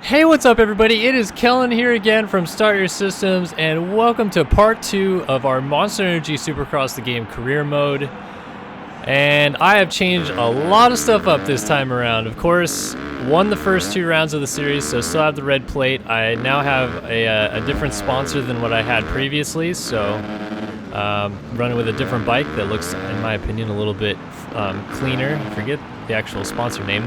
Hey, what's up everybody? It is Kellen here again from Start Your Systems, and welcome to part 2 of our Monster Energy Supercross the Game career mode. And I have changed a lot of stuff up this time around. Of course, won the first 2 rounds of the series, so still have the red plate. I now have a different sponsor than what I had previously, so running with a different bike that looks, in my opinion, a little bit cleaner. I forget the actual sponsor name.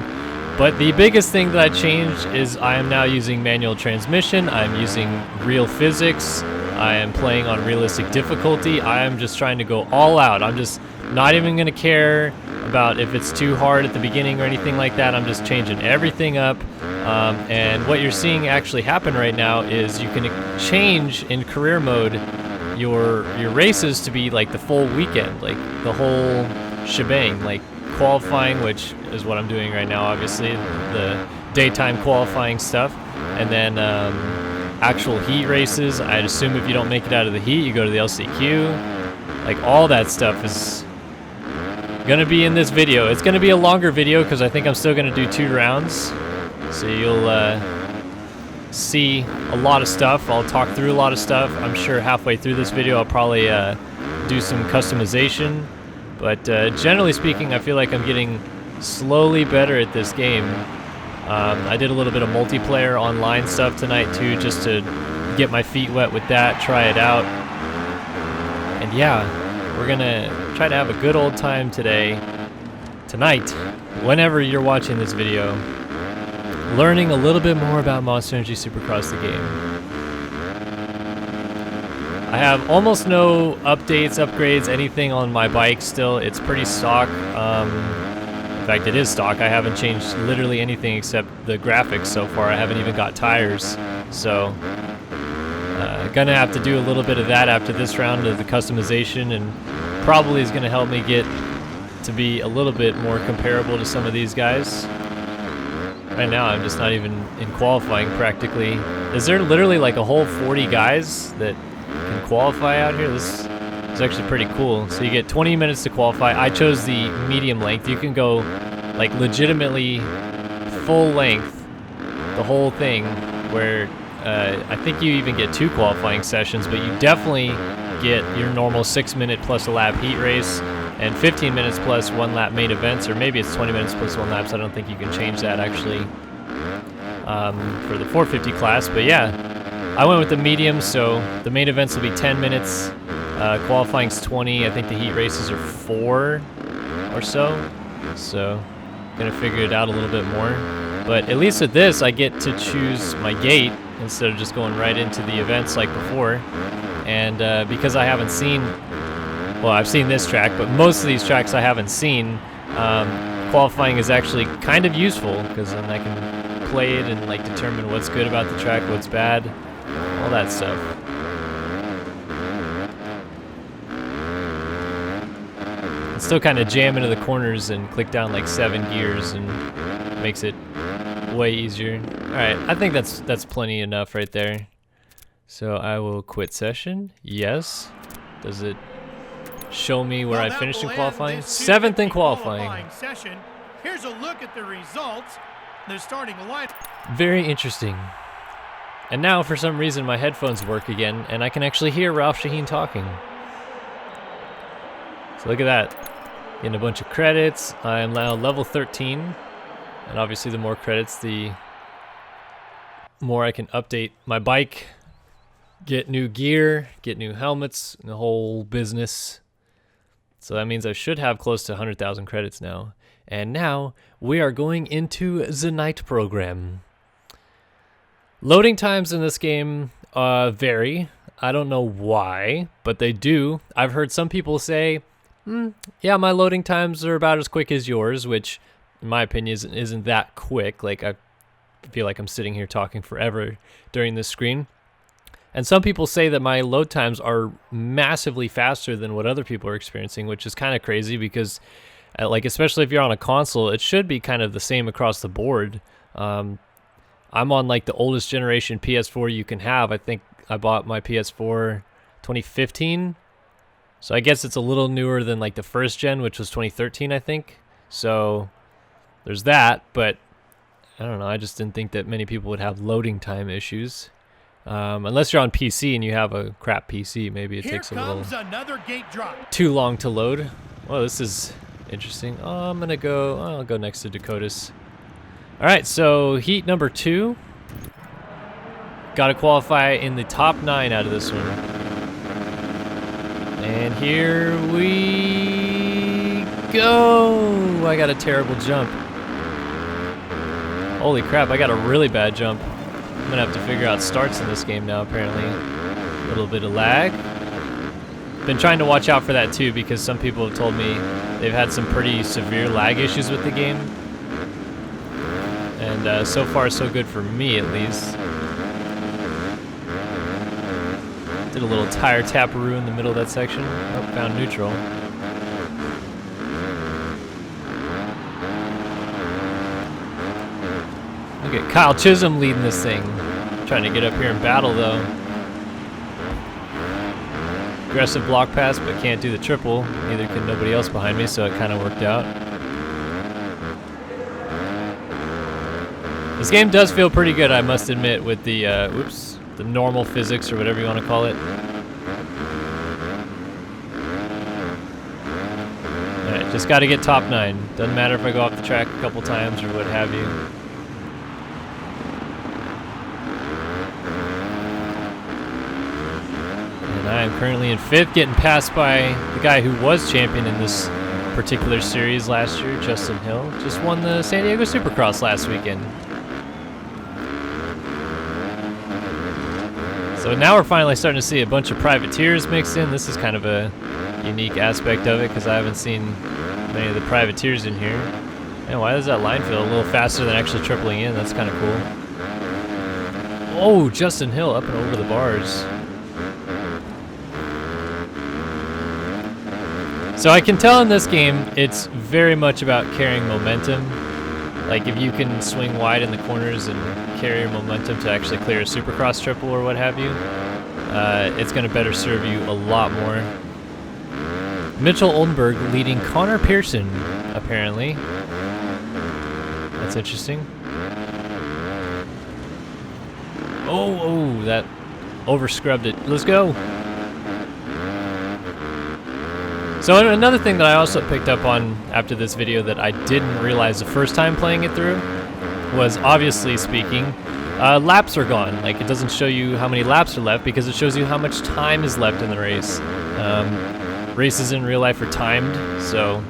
But the biggest thing that I changed is I am now using manual transmission. I'm using real physics. I am playing on realistic difficulty. I am just trying to go all out. I'm just not even going to care about if it's too hard at the beginning or anything like that. I'm just changing everything up. And what you're seeing actually happen right now is you can change in career mode your races to be like the full weekend, like the whole shebang, like qualifying, which is what I'm doing right now, obviously, the daytime qualifying stuff, and then actual heat races. I'd assume if you don't make it out of the heat, you go to the LCQ. Like, all that stuff is gonna be in this video. It's gonna be a longer video because I think I'm still gonna do 2 rounds, so you'll see a lot of stuff. I'll talk through a lot of stuff. I'm sure halfway through this video I'll probably do some customization. But generally speaking, I feel like I'm getting slowly better at this game. I did a little bit of multiplayer online stuff tonight too, just to get my feet wet with that, try it out. And yeah, we're gonna try to have a good old time tonight, whenever you're watching this video, learning a little bit more about Monster Energy Supercross the game. I have almost no updates, upgrades, anything on my bike still. It's pretty stock. In fact, it is stock. I haven't changed literally anything except the graphics so far. I haven't even got tires. So, gonna have to do a little bit of that after this round of the customization, and probably is gonna help me get to be a little bit more comparable to some of these guys. Right now, I'm just not even in qualifying practically. Is there literally like a whole 40 guys that can qualify out here? This is actually pretty cool. So you get 20 minutes to qualify. I chose the medium length. You can go like legitimately full length, the whole thing, where I think you even get 2 qualifying sessions, but you definitely get your normal 6-minute plus a lap heat race and 15 minutes plus 1 lap main events, or maybe it's 20 minutes plus 1 lap, so I don't think you can change that actually for the 450 class. But yeah, I went with the medium, so the main events will be 10 minutes, qualifying's 20, I think the heat races are 4 or so, gonna figure it out a little bit more. But at least with this, I get to choose my gate instead of just going right into the events like before. And because I haven't seen, well, I've seen this track, but most of these tracks I haven't seen, qualifying is actually kind of useful, because then I can play it and like determine what's good about the track, what's bad, all that stuff. It's still kind of jam into the corners and click down like 7 gears, and makes it way easier. Alright, I think that's plenty enough right there. So I will quit session. Yes. Does it show me where I finished in qualifying? 7th in qualifying. Session. Here's a look at the results. They're starting a line. Very interesting. And now, for some reason, my headphones work again, and I can actually hear Ralph Shaheen talking. So look at that. Getting a bunch of credits. I am now level 13. And obviously, the more credits, the more I can update my bike, get new gear, get new helmets, and the whole business. So that means I should have close to 100,000 credits now. And now, we are going into the night program. Loading times in this game vary. I don't know why, but they do. I've heard some people say, yeah, my loading times are about as quick as yours, which, in my opinion, isn't that quick. Like, I feel like I'm sitting here talking forever during this screen. And some people say that my load times are massively faster than what other people are experiencing, which is kind of crazy because, like, especially if you're on a console, it should be kind of the same across the board. I'm on like the oldest generation PS4 you can have. I think I bought my PS4 2015. So I guess it's a little newer than like the first gen, which was 2013, I think. So there's that, but I don't know, I just didn't think that many people would have loading time issues. Unless you're on PC and you have a crap PC, maybe it takes a little too long to load. Well, this is interesting. Oh, I'll go next to Dakotas. All right, so heat number 2. Got to qualify in the top 9 out of this one. And here we go. I got a terrible jump. Holy crap, I got a really bad jump. I'm gonna have to figure out starts in this game now, apparently. A little bit of lag. Been trying to watch out for that too, because some people have told me they've had some pretty severe lag issues with the game. And so far so good for me, at least. Did a little tire taparoo in the middle of that section. Oh, found neutral. Look at Kyle Chisholm leading this thing. Trying to get up here and battle though. Aggressive block pass, but can't do the triple. Neither can nobody else behind me, so it kind of worked out. This game does feel pretty good, I must admit, with the the normal physics or whatever you want to call it. Alright, just got to get top 9. Doesn't matter if I go off the track a couple times or what have you. And I am currently in 5th, getting passed by the guy who was champion in this particular series last year, Justin Hill. Just won the San Diego Supercross last weekend. So now we're finally starting to see a bunch of privateers mixed in. This is kind of a unique aspect of it because I haven't seen many of the privateers in here. Man, why does that line feel a little faster than actually tripling in? That's kind of cool. Oh, Justin Hill up and over the bars. So I can tell in this game, it's very much about carrying momentum. Like if you can swing wide in the corners and carry your momentum to actually clear a Supercross triple or what have you, it's going to better serve you a lot more. Mitchell Oldenburg leading Connor Pearson, apparently. That's interesting. Oh, that over-scrubbed it. Let's go. So another thing that I also picked up on after this video that I didn't realize the first time playing it through was, obviously speaking, laps are gone. Like, it doesn't show you how many laps are left because it shows you how much time is left in the race. Races in real life are timed, so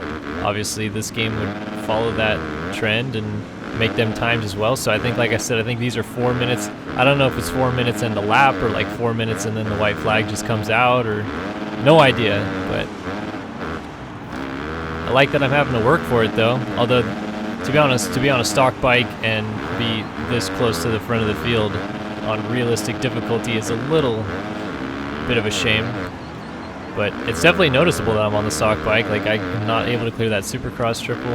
obviously this game would follow that trend and make them timed as well. So I think, like I said, I think these are 4 minutes. I don't know if it's 4 minutes and the lap or like 4 minutes and then the white flag just comes out, or no idea, but I like that I'm having to work for it though. Although, to be honest, to be on a stock bike and be this close to the front of the field on realistic difficulty is a little bit of a shame. But it's definitely noticeable that I'm on the stock bike. Like, I'm not able to clear that Supercross triple.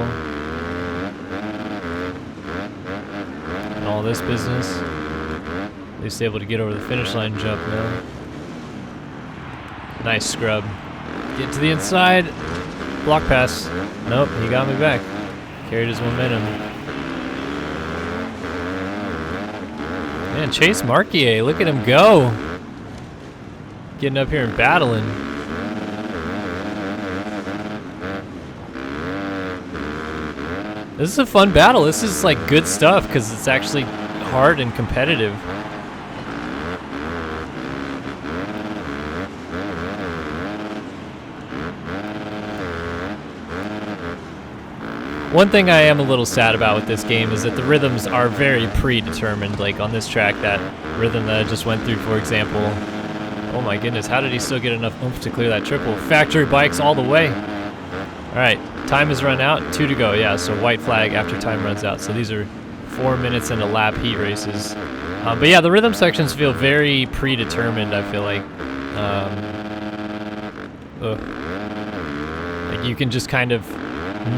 And all this business. At least able to get over the finish line jump now. Nice scrub. Get to the inside. Block pass. Nope, he got me back. Carried his momentum. Man, Chase Marquier, look at him go. Getting up here and battling. This is a fun battle. This is like good stuff because it's actually hard and competitive. One thing I am a little sad about with this game is that the rhythms are very predetermined. Like on this track, that rhythm that I just went through, for example. Oh my goodness, how did he still get enough oomph to clear that triple? Factory bikes all the way. All right, time has run out, 2 to go. Yeah, so white flag after time runs out. So these are 4 minutes and a lap heat races. But yeah, the rhythm sections feel very predetermined, I feel like. Like you can just kind of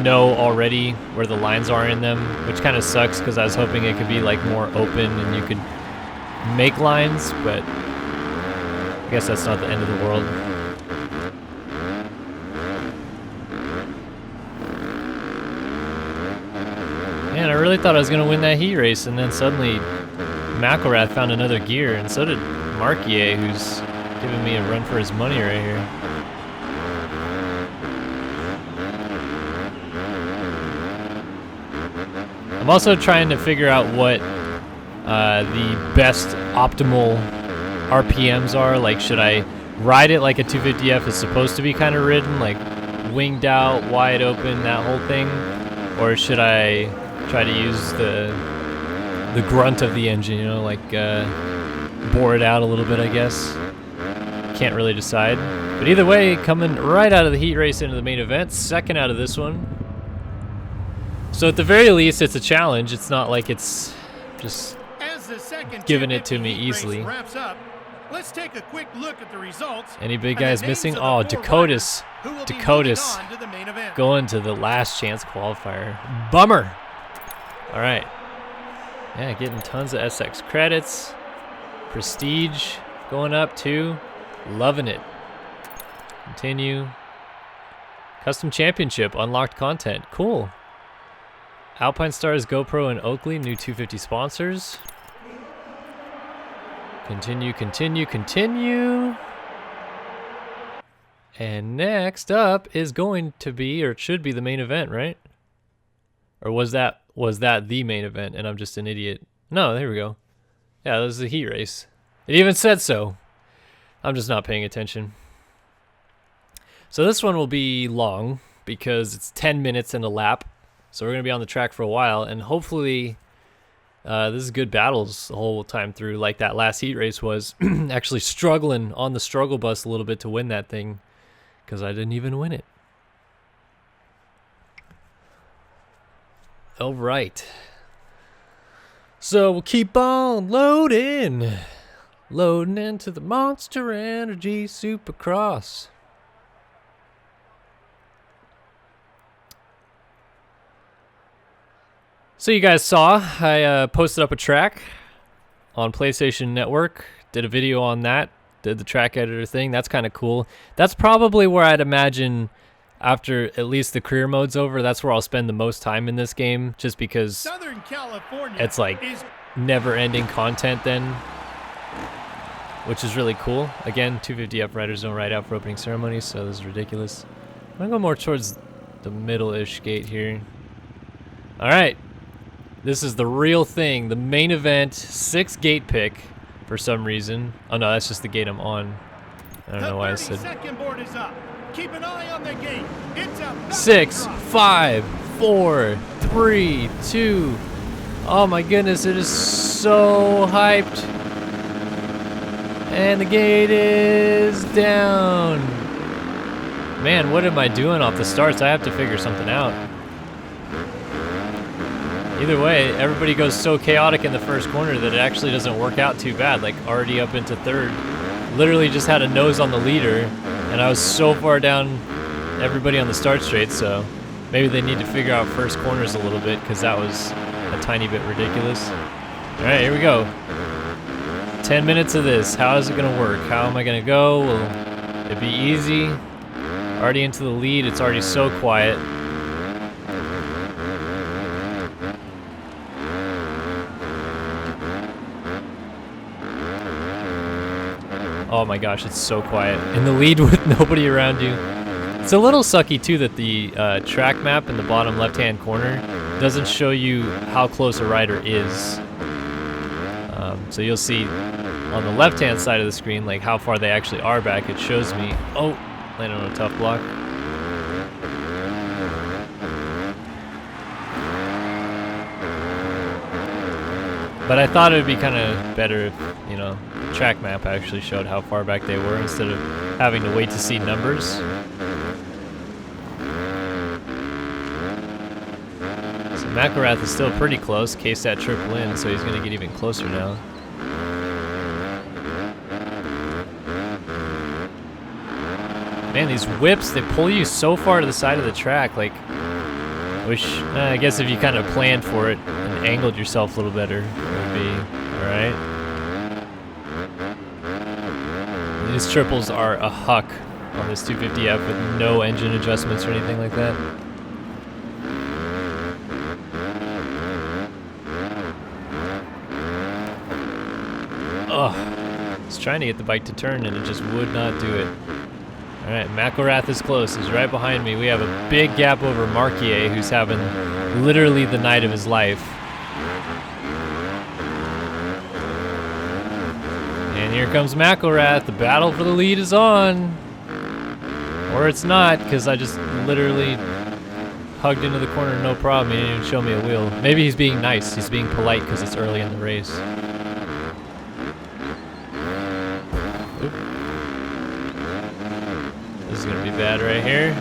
know already where the lines are in them, which kind of sucks because I was hoping it could be like more open and you could make lines, but I guess that's not the end of the world. And I really thought I was going to win that heat race, and then suddenly McElrath found another gear, and so did Marquier, who's giving me a run for his money right here. I'm also trying to figure out what the best optimal RPMs are. Like, should I ride it like a 250F is supposed to be kind of ridden, like winged out, wide open, that whole thing? Or should I try to use the grunt of the engine, you know, like bore it out a little bit, I guess? Can't really decide. But either way, coming right out of the heat race into the main event, second out of this one. So at the very least, it's a challenge. It's not like it's just giving it to me easily. Let's take a quick look at the results. Any big guys missing? Oh, Dakotas going to the last chance qualifier. Bummer. All right. Yeah, getting tons of SX credits. Prestige going up too. Loving it. Continue. Custom Championship, unlocked content. Cool. Alpine Stars, GoPro, and Oakley, new 250 sponsors. Continue, continue, continue. And next up is going to be, or it should be, the main event, right? Or was that the main event and I'm just an idiot? No, there we go. Yeah, this is a heat race. It even said so. I'm just not paying attention. So this one will be long because it's 10 minutes and a lap. So we're going to be on the track for a while, and hopefully this is good battles the whole time through, like that last heat race was. Actually struggling on the struggle bus a little bit to win that thing because I didn't even win it. All right. So we'll keep on loading. Loading into the Monster Energy Supercross. So you guys saw, I posted up a track on PlayStation Network, did a video on that, did the track editor thing. That's kind of cool. That's probably where I'd imagine after at least the career mode's over, that's where I'll spend the most time in this game, just because Southern California it's like never-ending content then, which is really cool. Again, 250F riders don't ride out for opening ceremonies, so this is ridiculous. I'm going to go more towards the middle-ish gate here. All right. This is the real thing, the main event, 6 gate pick for some reason. Oh no, that's just the gate I'm on. I don't know why I said. Second board is up. Keep an eye on the gate. It's a 6, 5, 4, 3, 2. Oh my goodness, it is so hyped. And the gate is down. Man, what am I doing off the starts? I have to figure something out. Either way, everybody goes so chaotic in the first corner that it actually doesn't work out too bad. Like already up into third. Literally just had a nose on the leader, and I was so far down everybody on the start straight, so maybe they need to figure out first corners a little bit because that was a tiny bit ridiculous. All right, here we go. 10 minutes of this. How is it going to work? How am I going to go? Will it be easy? Already into the lead. It's already so quiet. Oh my gosh, it's so quiet. In the lead with nobody around you. It's a little sucky too that the track map in the bottom left-hand corner doesn't show you how close a rider is. So you'll see on the left-hand side of the screen like how far they actually are back. It shows me, oh, landed on a tough block. But I thought it would be kind of better if, you know, the track map actually showed how far back they were instead of having to wait to see numbers. So McElrath is still pretty close, KSAT triple in, so he's going to get even closer now. Man, these whips, they pull you so far to the side of the track. Like, I guess if you kind of planned for it and angled yourself a little better, it would be alright. These triples are a huck on this 250F with no engine adjustments or anything like that. Ugh. I was trying to get the bike to turn and it just would not do it. Alright, McElrath is close. He's right behind me. We have a big gap over Marquier, who's having literally the night of his life. And here comes McElrath. The battle for the lead is on. Or it's not, because I just literally hugged into the corner, no problem. He didn't even show me a wheel. Maybe he's being nice. He's being polite because it's early in the race. Oop. This is going to be bad right here.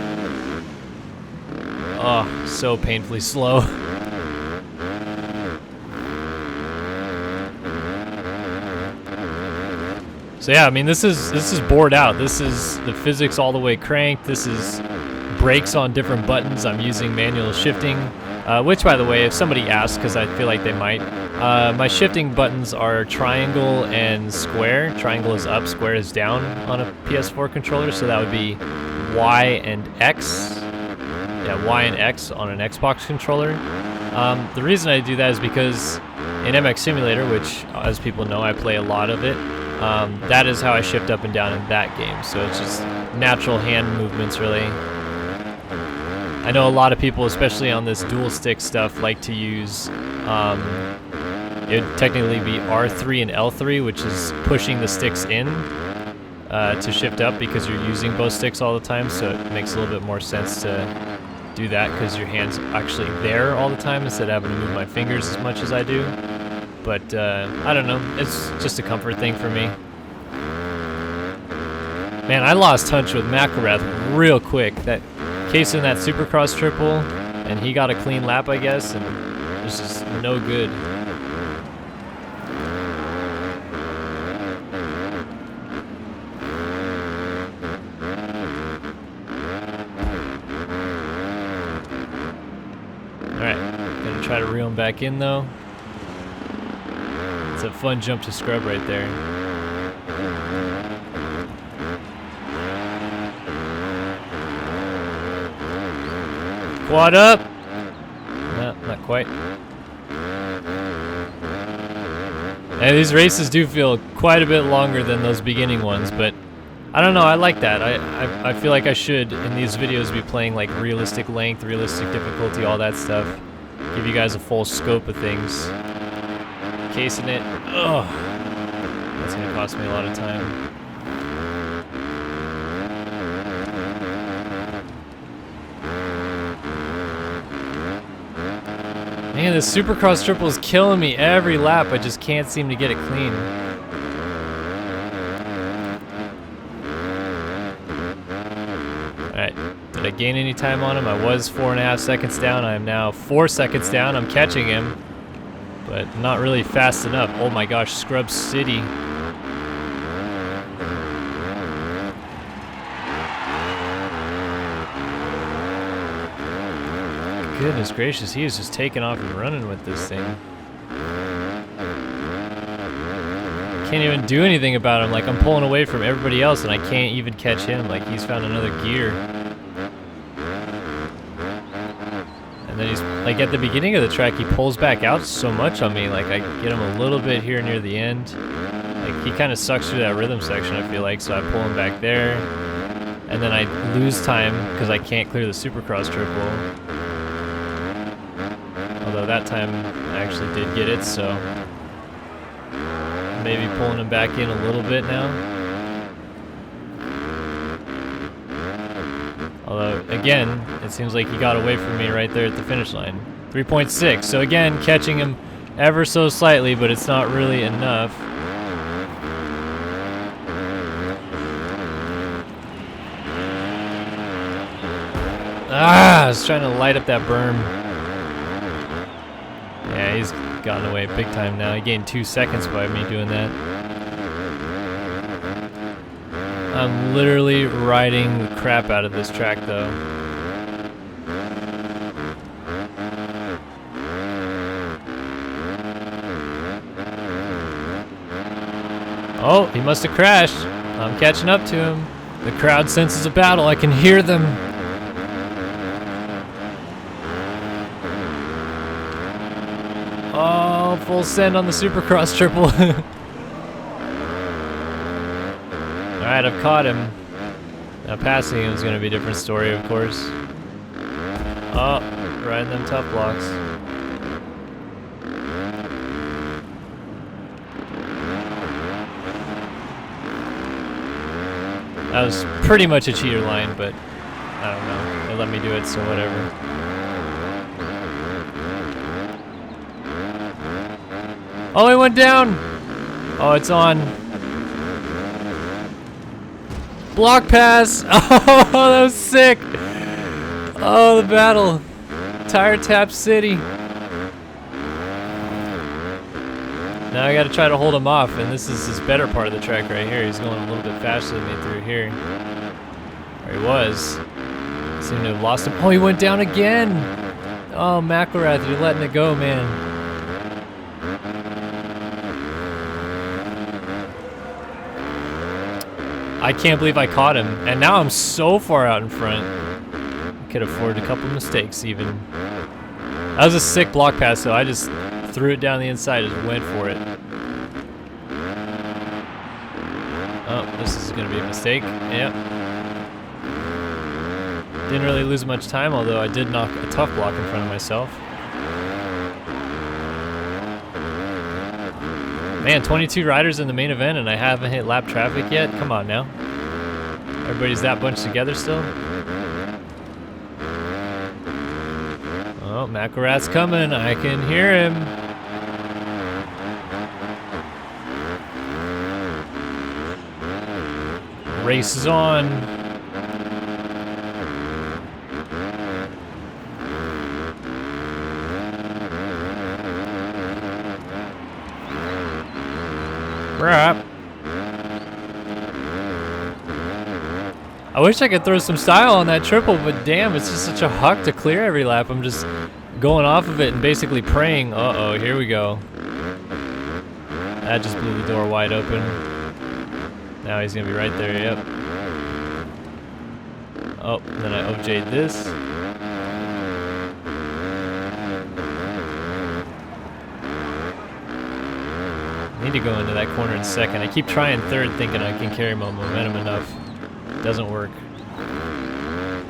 Oh, so painfully slow. So yeah, I mean, this is bored out. This is the physics all the way cranked. This is brakes on different buttons. I'm using manual shifting, which, by the way, if somebody asks, because I feel like they might, my shifting buttons are triangle and square. Triangle is up, square is down on a PS4 controller, so that would be Y and X. Yeah, Y and X on an Xbox controller. The reason I do that is because in MX Simulator, which, as people know, I play a lot of it, that is how I shift up and down in that game. So it's just natural hand movements, really. I know a lot of people, especially on this dual stick stuff, like to use, it would technically be R3 and L3, which is pushing the sticks in to shift up because you're using both sticks all the time. So it makes a little bit more sense to do that because your hand's actually there all the time instead of having to move my fingers as much as I do. But I don't know, it's just a comfort thing for me. Man, I lost touch with McElrath real quick. That case in that Supercross triple, and he got a clean lap, I guess, and it was just no good. Alright, gonna try to reel him back in though. It's a fun jump to scrub right there. Quad up! No, not quite. And these races do feel quite a bit longer than those beginning ones, but I don't know, I like that. I feel like I should, in these videos, be playing like realistic length, realistic difficulty, all that stuff. Give you guys a full scope of things. Casing it. Ugh. That's gonna cost me a lot of time. Man, this Supercross triple is killing me every lap. I just can't seem to get it clean. Alright, did I gain any time on him? I was 4.5 seconds down. I am now 4 seconds down. I'm catching him, but not really fast enough. Oh my gosh, Scrub City. Goodness gracious, he is just taking off and running with this thing. Can't even do anything about him. Like, I'm pulling away from everybody else and I can't even catch him. Like, he's found another gear. And then he's, like, at the beginning of the track, he pulls back out so much on me. Like, I get him a little bit here near the end. Like, he kind of sucks through that rhythm section, I feel like, so I pull him back there. And then I lose time because I can't clear the Supercross triple. Although that time I actually did get it, so maybe pulling him back in a little bit now. Although, again, it seems like he got away from me right there at the finish line. 3.6, so again, catching him ever so slightly, but it's not really enough. Ah, I was trying to light up that berm. Yeah, he's gotten away big time now. He gained 2 seconds by me doing that. I'm literally riding the crap out of this track, though. Oh, he must have crashed. I'm catching up to him. The crowd senses a battle. I can hear them. Oh, full send on the Supercross triple. Alright, I've caught him. Now passing him is going to be a different story, of course. Oh, riding them tough blocks. That was pretty much a cheater line, but I don't know. They let me do it, so whatever. Oh, he went down! Oh, it's on. Block pass! Oh, that was sick! Oh, the battle. Tire Tap City. Now I gotta try to hold him off, and this is his better part of the track right here. He's going a little bit faster than me through here. Or he was. Seemed to have lost him. Oh, he went down again! Oh, McElrath, you're letting it go, man. I can't believe I caught him, and now I'm so far out in front. I could afford a couple mistakes even. That was a sick block pass, though. I just threw it down the inside, just went for it. Oh, this is gonna be a mistake. Yep. Didn't really lose much time, although I did knock a tough block in front of myself. Man, 22 riders in the main event and I haven't hit lap traffic yet? Come on now. Everybody's that bunched together still? Oh, McElrath's coming. I can hear him. Race is on. Crap. I wish I could throw some style on that triple, but damn, it's just such a huck to clear every lap. I'm just going off of it and basically praying. Uh-oh, here we go. That just blew the door wide open. Now he's gonna be right there, yep. Oh, then I OJ'd this. Need to go into that corner in second. I keep trying third thinking I can carry my momentum enough. Doesn't work.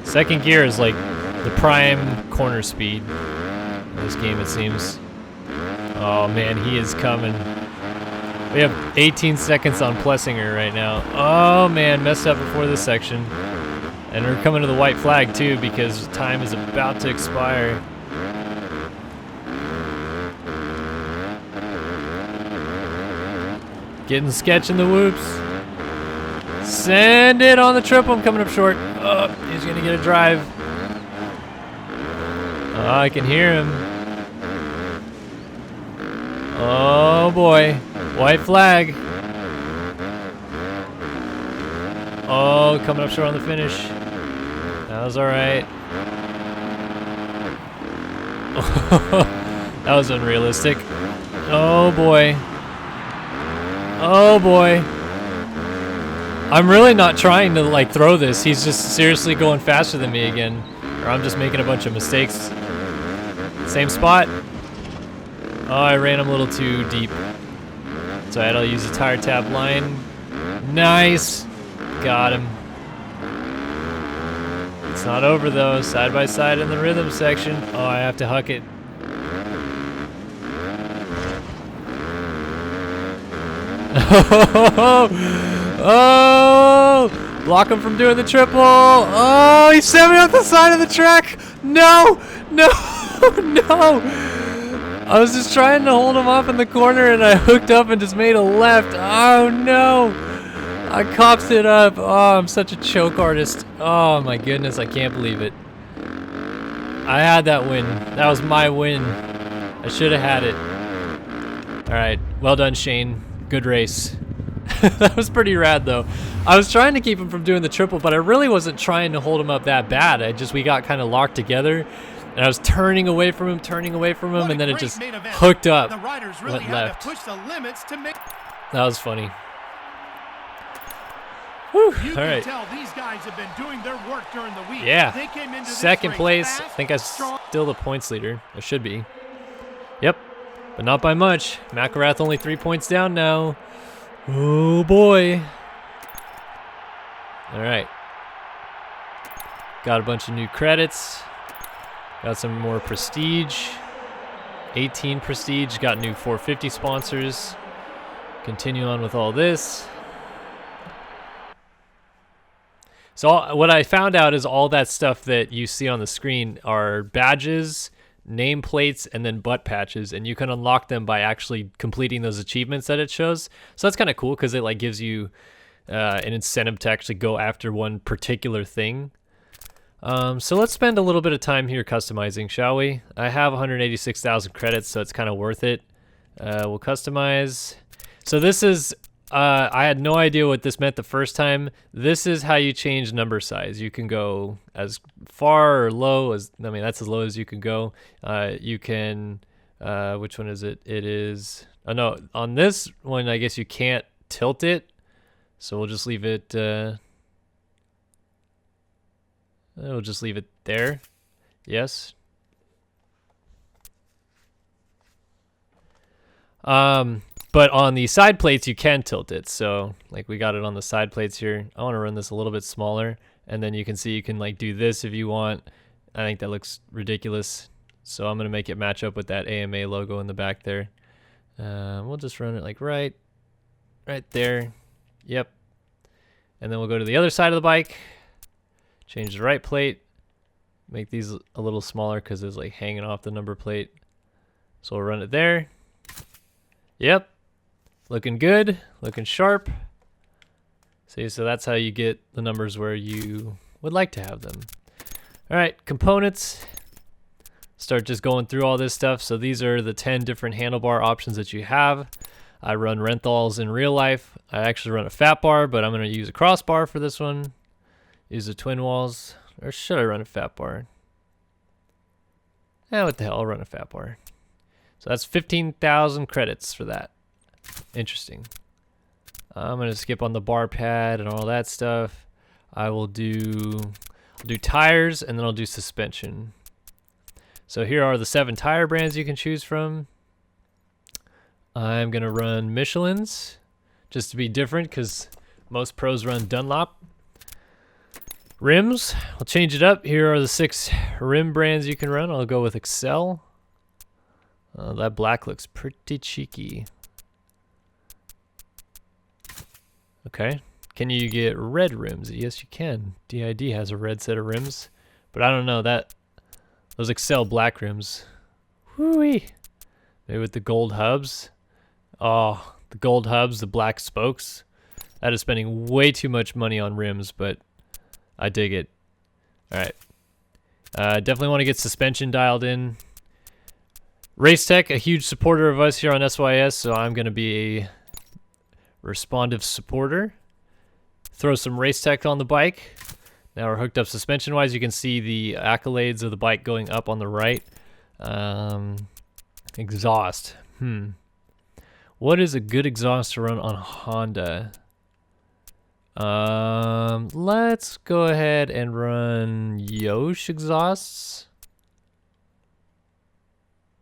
Second gear is like the prime corner speed in this game, it seems. Oh man, he is coming. We have 18 seconds on Plessinger right now. Oh man, messed up before this section. And we're coming to the white flag too because time is about to expire. Getting sketch in the whoops. Send it on the triple. I'm coming up short. Oh, he's gonna get a drive. Oh, I can hear him. Oh boy. White flag. Oh, coming up short on the finish. That was alright. That was unrealistic. Oh boy. Oh boy. I'm really not trying to like throw this. He's just seriously going faster than me again. Or I'm just making a bunch of mistakes. Same spot. Oh, I ran him a little too deep. So I'll use a tire tap line. Nice. Got him. It's not over though. Side by side in the rhythm section. Oh, I have to huck it. Oh! Block him from doing the triple. Oh, he sent me off the side of the track. No! No! No! I was just trying to hold him off in the corner and I hooked up and just made a left. Oh no! I cops it up. Oh, I'm such a choke artist. Oh my goodness, I can't believe it. I had that win. That was my win. I should have had it. Alright, well done, Shane. Good race. That was pretty rad though. I was trying to keep him from doing the triple, but I really wasn't trying to hold him up that bad. We got kind of locked together. And I was turning away from him, and then it just hooked up, The riders really went had left. to push the limits to make. That was funny. Whew, You all can right. tell these guys have been doing their work during the week. Yeah. They came into this Second race place. I fast, think I'm strong. still the points leader. I should be. Yep, but not by much. McElrath only 3 points down now. Oh boy. All right. Got a bunch of new credits. Got some more prestige. 18 prestige. Got new 450 sponsors. Continue on with all this. So what I found out is all that stuff that you see on the screen are badges, nameplates, and then butt patches, and you can unlock them by actually completing those achievements that it shows. So that's kind of cool because it like gives you an incentive to actually go after one particular thing. So let's spend a little bit of time here customizing, shall we? I have 186,000 credits, so it's kind of worth it. We'll customize. So this is, I had no idea what this meant the first time. This is how you change number size. You can go as far or low as, I mean, that's as low as you can go. You can, which one is it? It is, oh no, on this one, I guess you can't tilt it. So we'll just leave it, we'll just leave it there. Yes. But on the side plates, you can tilt it. So like we got it on the side plates here. I want to run this a little bit smaller. And then you can see you can like do this if you want. I think that looks ridiculous. So I'm going to make it match up with that AMA logo in the back there. We'll just run it like right there. Yep. And then we'll go to the other side of the bike. Change the right plate. Make these a little smaller because it's like hanging off the number plate. So we'll run it there. Yep. Looking good. Looking sharp. See, so that's how you get the numbers where you would like to have them. All right, components. Start just going through all this stuff. So these are the 10 different handlebar options that you have. I run Renthal's in real life. I actually run a fat bar, but I'm going to use a crossbar for this one. Use the twin walls. Or should I run a fat bar? What the hell, I'll run a fat bar. So that's 15,000 credits for that. Interesting. I'm going to skip on the bar pad and all that stuff. I'll do tires, and then I'll do suspension. So here are the 7 tire brands you can choose from. I'm going to run Michelin's, just to be different, because most pros run Dunlop. Rims, I'll change it up. Here are the 6 rim brands you can run. I'll go with Excel. That black looks pretty cheeky. Okay. Can you get red rims? Yes, you can. DID has a red set of rims. But I don't know, those Excel black rims. Whoo-wee. Maybe with the gold hubs. Oh, the gold hubs, the black spokes. That is spending way too much money on rims, but I dig it. All right. Definitely want to get suspension dialed in. Race Tech, a huge supporter of us here on SYS, so I'm going to be a responsive supporter. Throw some Race Tech on the bike. Now we're hooked up suspension-wise. You can see the accolades of the bike going up on the right. Exhaust. What is a good exhaust to run on Honda? Let's go ahead and run Yosh exhausts.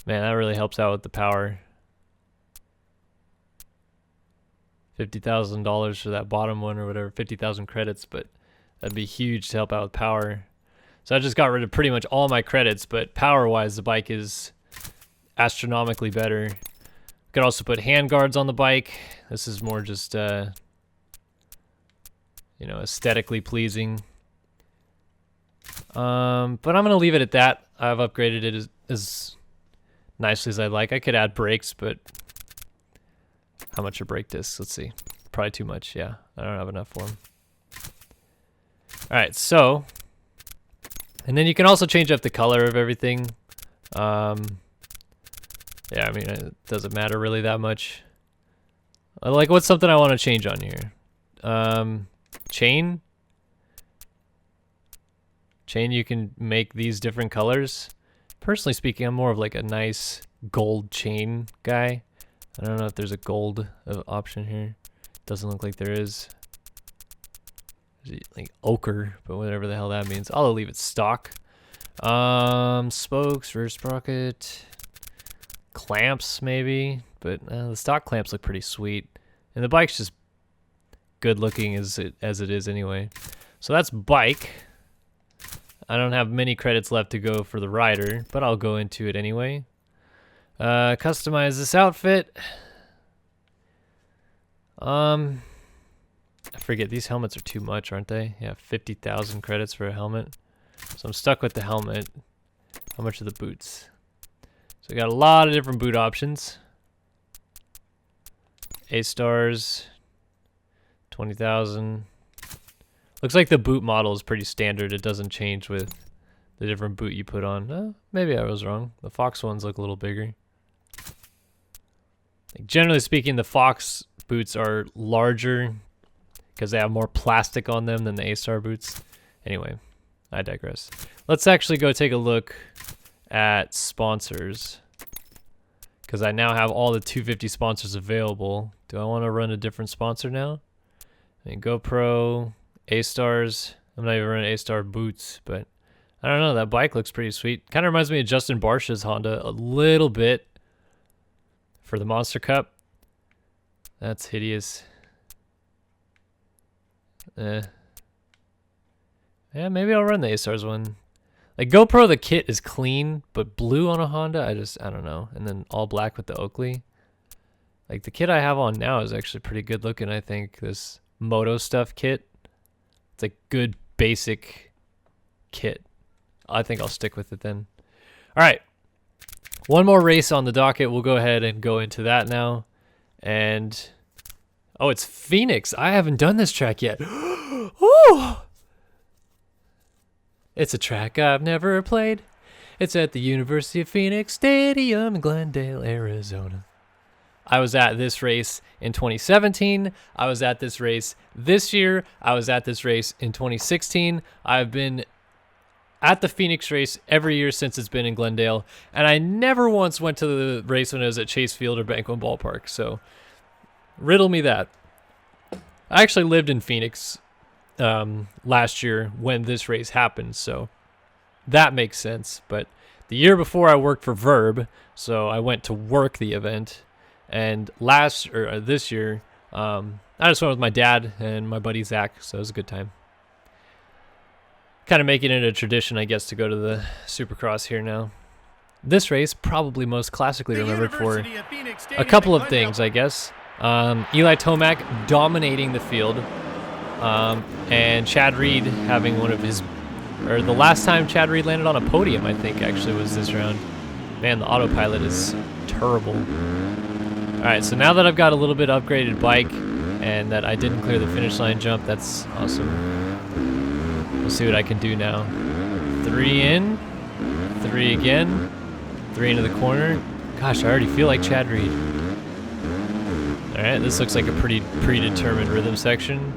Man, that really helps out with the power. $50,000 for that bottom one or whatever, 50,000 credits, but that'd be huge to help out with power. So I just got rid of pretty much all my credits, but power-wise, the bike is astronomically better. Could also put hand guards on the bike. This is more just, you know, aesthetically pleasing. But I'm gonna leave it at that. I've upgraded it as nicely as I'd like. I could add brakes, but how much are brake discs? Let's see. Probably too much. Yeah, I don't have enough for them. All right, so, and then you can also change up the color of everything. Yeah, I mean, it doesn't matter really that much. Like, what's something I want to change on here? Chain. Chain, you can make these different colors. Personally speaking, I'm more of like a nice gold chain guy. I don't know if there's a gold option here. Doesn't look like there is. There's like ochre, but whatever the hell that means. I'll leave it stock. Spokes, rear sprocket, clamps maybe, but the stock clamps look pretty sweet. And the bike's just good looking as it is anyway. So that's bike. I don't have many credits left to go for the rider, but I'll go into it anyway. Customize this outfit. I forget, these helmets are too much, aren't they? Yeah, 50,000 credits for a helmet. So I'm stuck with the helmet. How much are the boots? So we got a lot of different boot options. A-stars, 20,000. Looks like the boot model is pretty standard. It doesn't change with the different boot you put on. Maybe I was wrong. The Fox ones look a little bigger. Like, generally speaking, the Fox boots are larger because they have more plastic on them than the A-star boots. Anyway, I digress. Let's actually go take a look at sponsors, because I now have all the 250 sponsors available. Do I want to run a different sponsor now? I mean, GoPro, A-stars. I'm not even running A-star boots, but I don't know. That bike looks pretty sweet. Kind of reminds me of Justin Barcia's Honda a little bit for the Monster Cup. That's hideous. Yeah, maybe I'll run the A-stars one. Like, GoPro, the kit is clean, but blue on a Honda, I don't know. And then all black with the Oakley. Like, the kit I have on now is actually pretty good looking, I think. This Moto Stuff kit. It's a good basic kit. I think I'll stick with it then. All right. One more race on the docket. We'll go ahead and go into that now. And, oh, it's Phoenix. I haven't done this track yet. Ooh! It's a track I've never played. It's at the University of Phoenix Stadium in Glendale, Arizona. I was at this race in 2017. I was at this race this year. I was at this race in 2016. I've been at the Phoenix race every year since it's been in Glendale, and I never once went to the race when it was at Chase Field or Banquet Ballpark, so riddle me that. I actually lived in Phoenix last year when this race happened, so that makes sense. But the year before, I worked for Verb, so I went to work the event. And this year, I just went with my dad and my buddy Zach, so it was a good time. Kind of making it a tradition, I guess, to go to the Supercross here now. This race probably most classically remembered for a couple of things, I guess. Eli Tomac dominating the field. And Chad Reed having one of his, or the last time Chad Reed landed on a podium, I think, actually was this round. Man, the autopilot is terrible. All right, so now that I've got a little bit upgraded bike and that I didn't clear the finish line jump, that's awesome. We'll see what I can do now. 3 in, 3 again, 3 into the corner. Gosh, I already feel like Chad Reed. All right, this looks like a pretty predetermined rhythm section.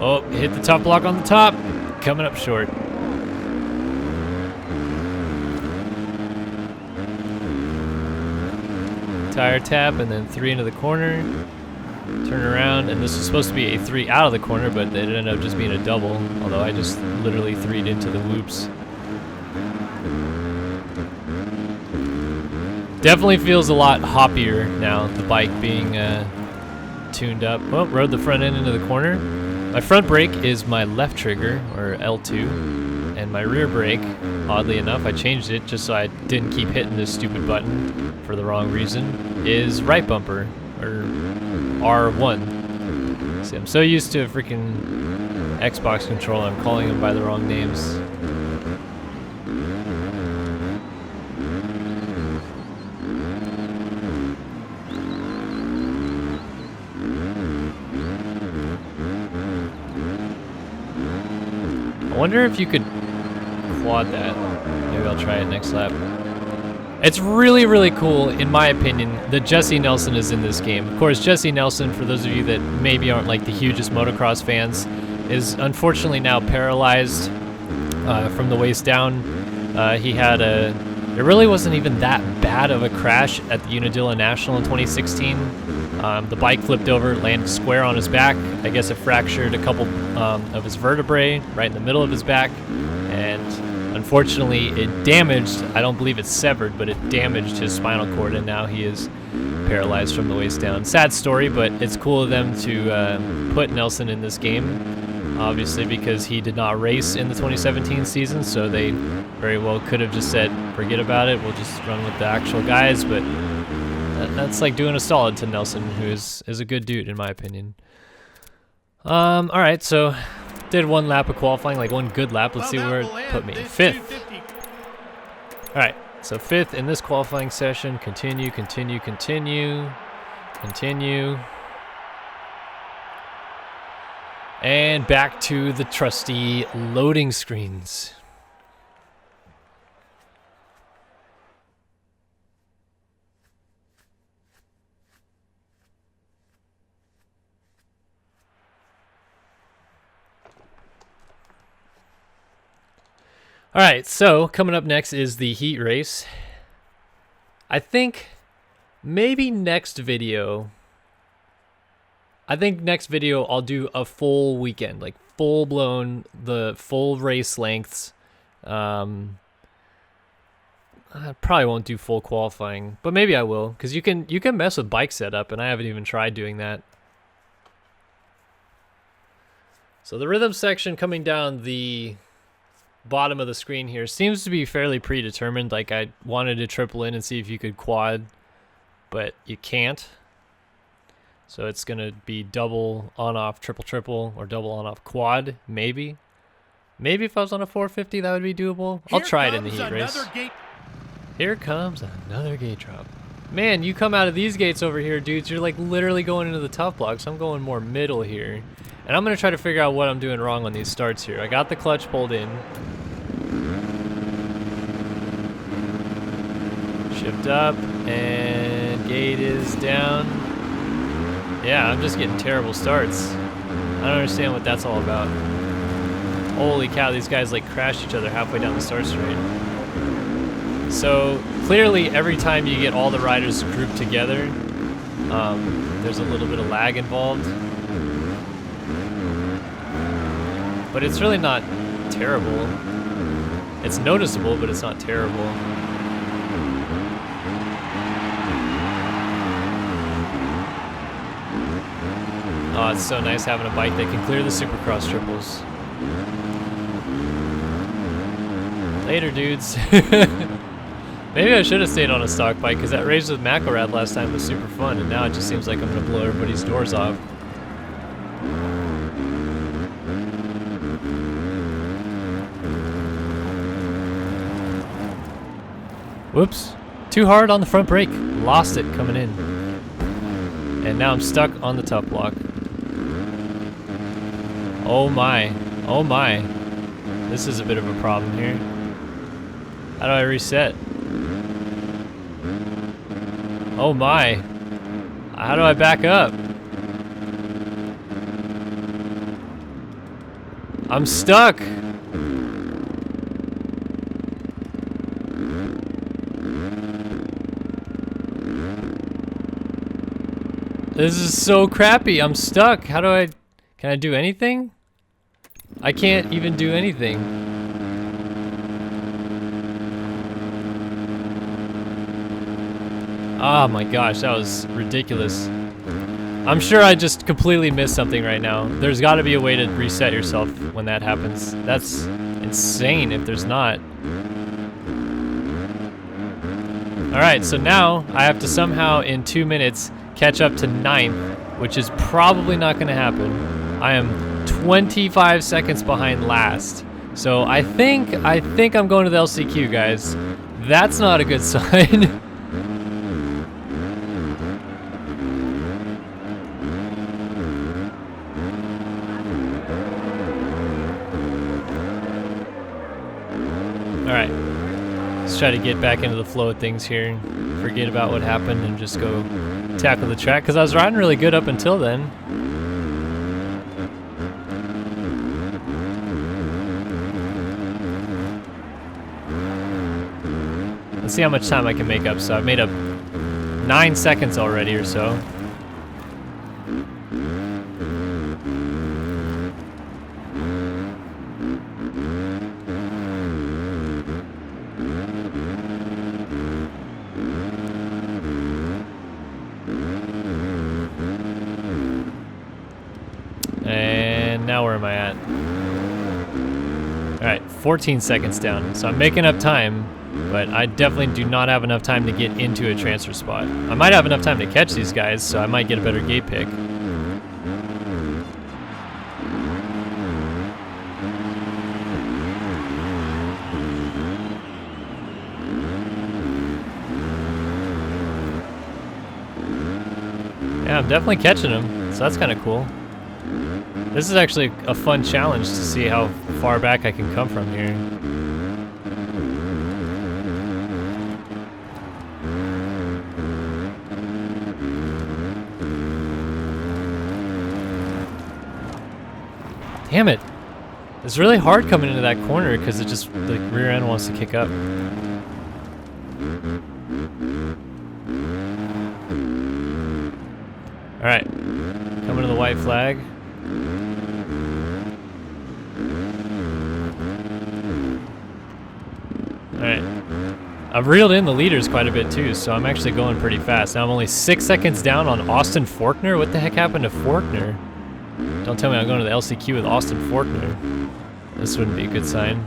Oh, hit the top block on the top. Coming up short. Tire tap and then 3 into the corner. Turn around, and this was supposed to be a 3 out of the corner, but it ended up just being a double. Although I just literally 3'd into the whoops. Definitely feels a lot hoppier now, the bike being tuned up. Oh, rode the front end into the corner. My front brake is my left trigger, or L2, and my rear brake, oddly enough, I changed it just so I didn't keep hitting this stupid button for the wrong reason, is right bumper, or R1. See, I'm so used to a freaking Xbox controller, I'm calling them by the wrong names. I wonder if you could quad that. Maybe I'll try it next lap. It's really, really cool, in my opinion, that Jesse Nelson is in this game. Of course, Jesse Nelson, for those of you that maybe aren't like the hugest motocross fans, is unfortunately now paralyzed from the waist down. He had it really wasn't even that bad of a crash at the Unadilla National in 2016. The bike flipped over, landed square on his back. I guess it fractured a couple of his vertebrae right in the middle of his back, and Unfortunately, it damaged, I don't believe it's severed, but it damaged his spinal cord, and now he is paralyzed from the waist down. Sad story, but it's cool of them to put Nelson in this game, obviously, because he did not race in the 2017 season, so they very well could have just said, forget about it, we'll just run with the actual guys, but that's like doing a solid to Nelson, who is a good dude, in my opinion. All right, so did one lap of qualifying, like one good lap. Let's see where it put me. 5th. All right, so 5th in this qualifying session. Continue. And back to the trusty loading screens. All right, so coming up next is the heat race. I think maybe next video I'll do a full weekend, like full blown, the full race lengths. I probably won't do full qualifying, but maybe I will, because you can mess with bike setup, and I haven't even tried doing that. So the rhythm section coming down the bottom of the screen here seems to be fairly predetermined. Like, I wanted to triple in and see if you could quad, but you can't. So it's gonna be double on off triple, or double on off quad, maybe if I was on a 450 that would be doable. I'll try it in the heat race. Here comes another gate drop. Man, you come out of these gates over here, dudes, you're like literally going into the tough block, so I'm going more middle here. And I'm gonna try to figure out what I'm doing wrong on these starts here. I got the clutch pulled in. Shift up, and gate is down. Yeah, I'm just getting terrible starts. I don't understand what that's all about. Holy cow, these guys like crash each other halfway down the start straight. So clearly every time you get all the riders grouped together, there's a little bit of lag involved. But it's really not terrible. It's noticeable, but it's not terrible. Oh, it's so nice having a bike that can clear the Supercross triples. Later, dudes. Maybe I should have stayed on a stock bike, because that race with McElrath last time was super fun, and now it just seems like I'm going to blow everybody's doors off. Whoops. Too hard on the front brake. Lost it coming in. And now I'm stuck on the tough block. Oh my. Oh my. This is a bit of a problem here. How do I reset? Oh my. How do I back up? I'm stuck. This is so crappy. I'm stuck. How do I... Can I do anything? I can't even do anything. Oh my gosh, that was ridiculous. I'm sure I just completely missed something right now. There's got to be a way to reset yourself when that happens. That's insane if there's not. Alright, so now I have to somehow in 2 minutes catch up to 9th, which is probably not going to happen. I am 25 seconds behind last. So I think I'm going to the LCQ, guys. That's not a good sign. All right. Let's try to get back into the flow of things here. Forget about what happened and just go tackle the track, because I was riding really good up until then. Let's see how much time I can make up. So I've made up 9 seconds already or so. And now where am I at? Alright, 14 seconds down. So I'm making up time, but I definitely do not have enough time to get into a transfer spot. I might have enough time to catch these guys, so I might get a better gate pick. Yeah, I'm definitely catching them, so that's kind of cool. This is actually a fun challenge to see how far back I can come from here. Damn it! It's really hard coming into that corner because it just, the rear end wants to kick up. Alright, coming to the white flag. Alright, I've reeled in the leaders quite a bit too, so I'm actually going pretty fast. Now I'm only 6 seconds down on Austin Forkner. What the heck happened to Forkner? Don't tell me I'm going to the LCQ with Austin Forkner. This wouldn't be a good sign.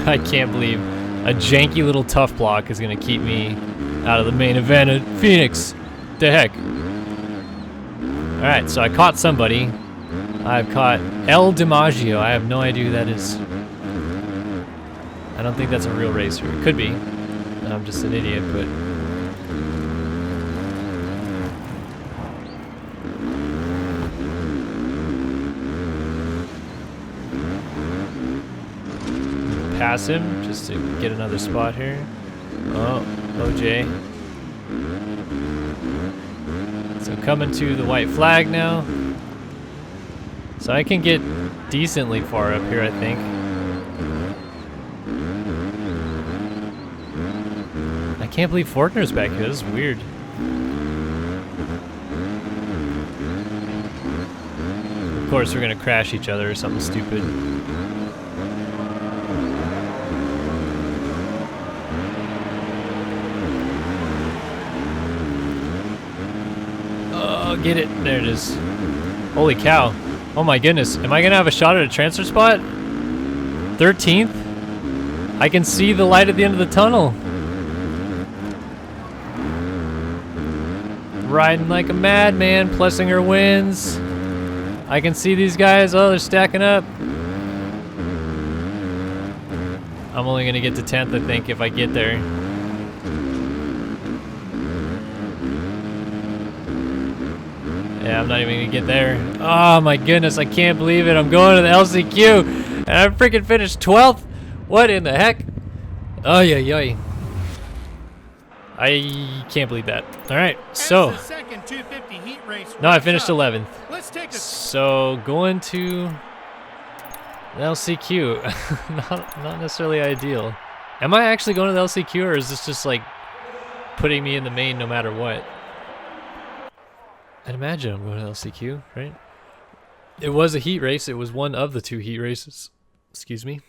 I can't believe a janky little tough block is going to keep me out of the main event at Phoenix. The heck? Alright, so I caught somebody. I've caught El DiMaggio. I have no idea who that is. I don't think that's a real racer. It could be. I'm just an idiot, but... pass him just to get another spot here. Oh, OJ. So coming to the white flag now. So I can get decently far up here, I think. I can't believe Forkner's back here. This is weird. Of course, we're gonna crash each other or something stupid. Get it. There it is. Holy cow. Oh my goodness. Am I going to have a shot at a transfer spot? 13th? I can see the light at the end of the tunnel. Riding like a madman. Plessinger wins. I can see these guys. Oh, they're stacking up. I'm only going to get to 10th, I think, if I get there. Yeah, I'm not even gonna get there. Oh my goodness, I can't believe it. I'm going to the LCQ and I freaking finished 12th. What in the heck? Oh yeah. I can't believe that. All right, so no, I finished 11th. So going to the LCQ, not necessarily ideal. Am I actually going to the LCQ, or is this just like putting me in the main no matter what? I'd imagine I'm going to LCQ, right? It was a heat race. It was one of the 2 heat races. Excuse me.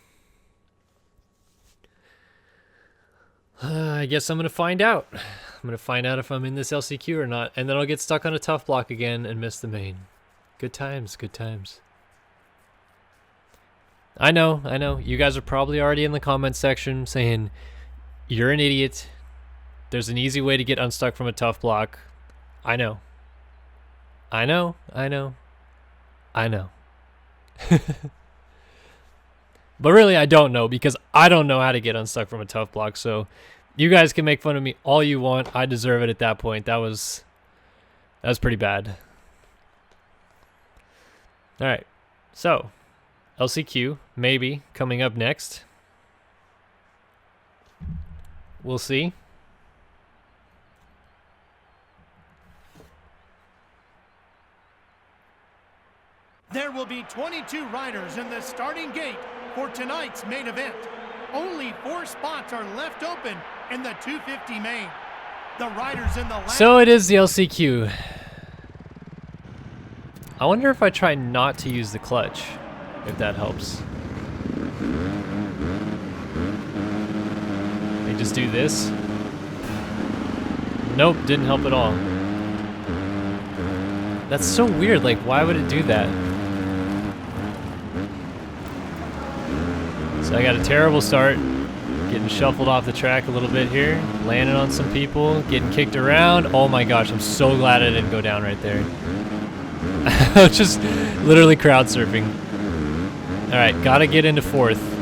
I guess I'm going to find out. I'm going to find out if I'm in this LCQ or not. And then I'll get stuck on a tough block again and miss the main. Good times, good times. I know. You guys are probably already in the comments section saying, you're an idiot. There's an easy way to get unstuck from a tough block. I know. But really, I don't know, because I don't know how to get unstuck from a tough block. So you guys can make fun of me all you want. I deserve it at that point. That was pretty bad. All right. So LCQ maybe coming up next. We'll see. There will be 22 riders in the starting gate for tonight's main event. Only 4 spots are left open in the 250 main. The riders in the So it is the LCQ. I wonder if I try not to use the clutch, if that helps. Like just do this. Nope, didn't help at all. That's so weird, like why would it do that? So I got a terrible start, getting shuffled off the track a little bit here, landing on some people, getting kicked around. Oh my gosh, I'm so glad I didn't go down right there. I was just literally crowd surfing. All right, gotta get into fourth.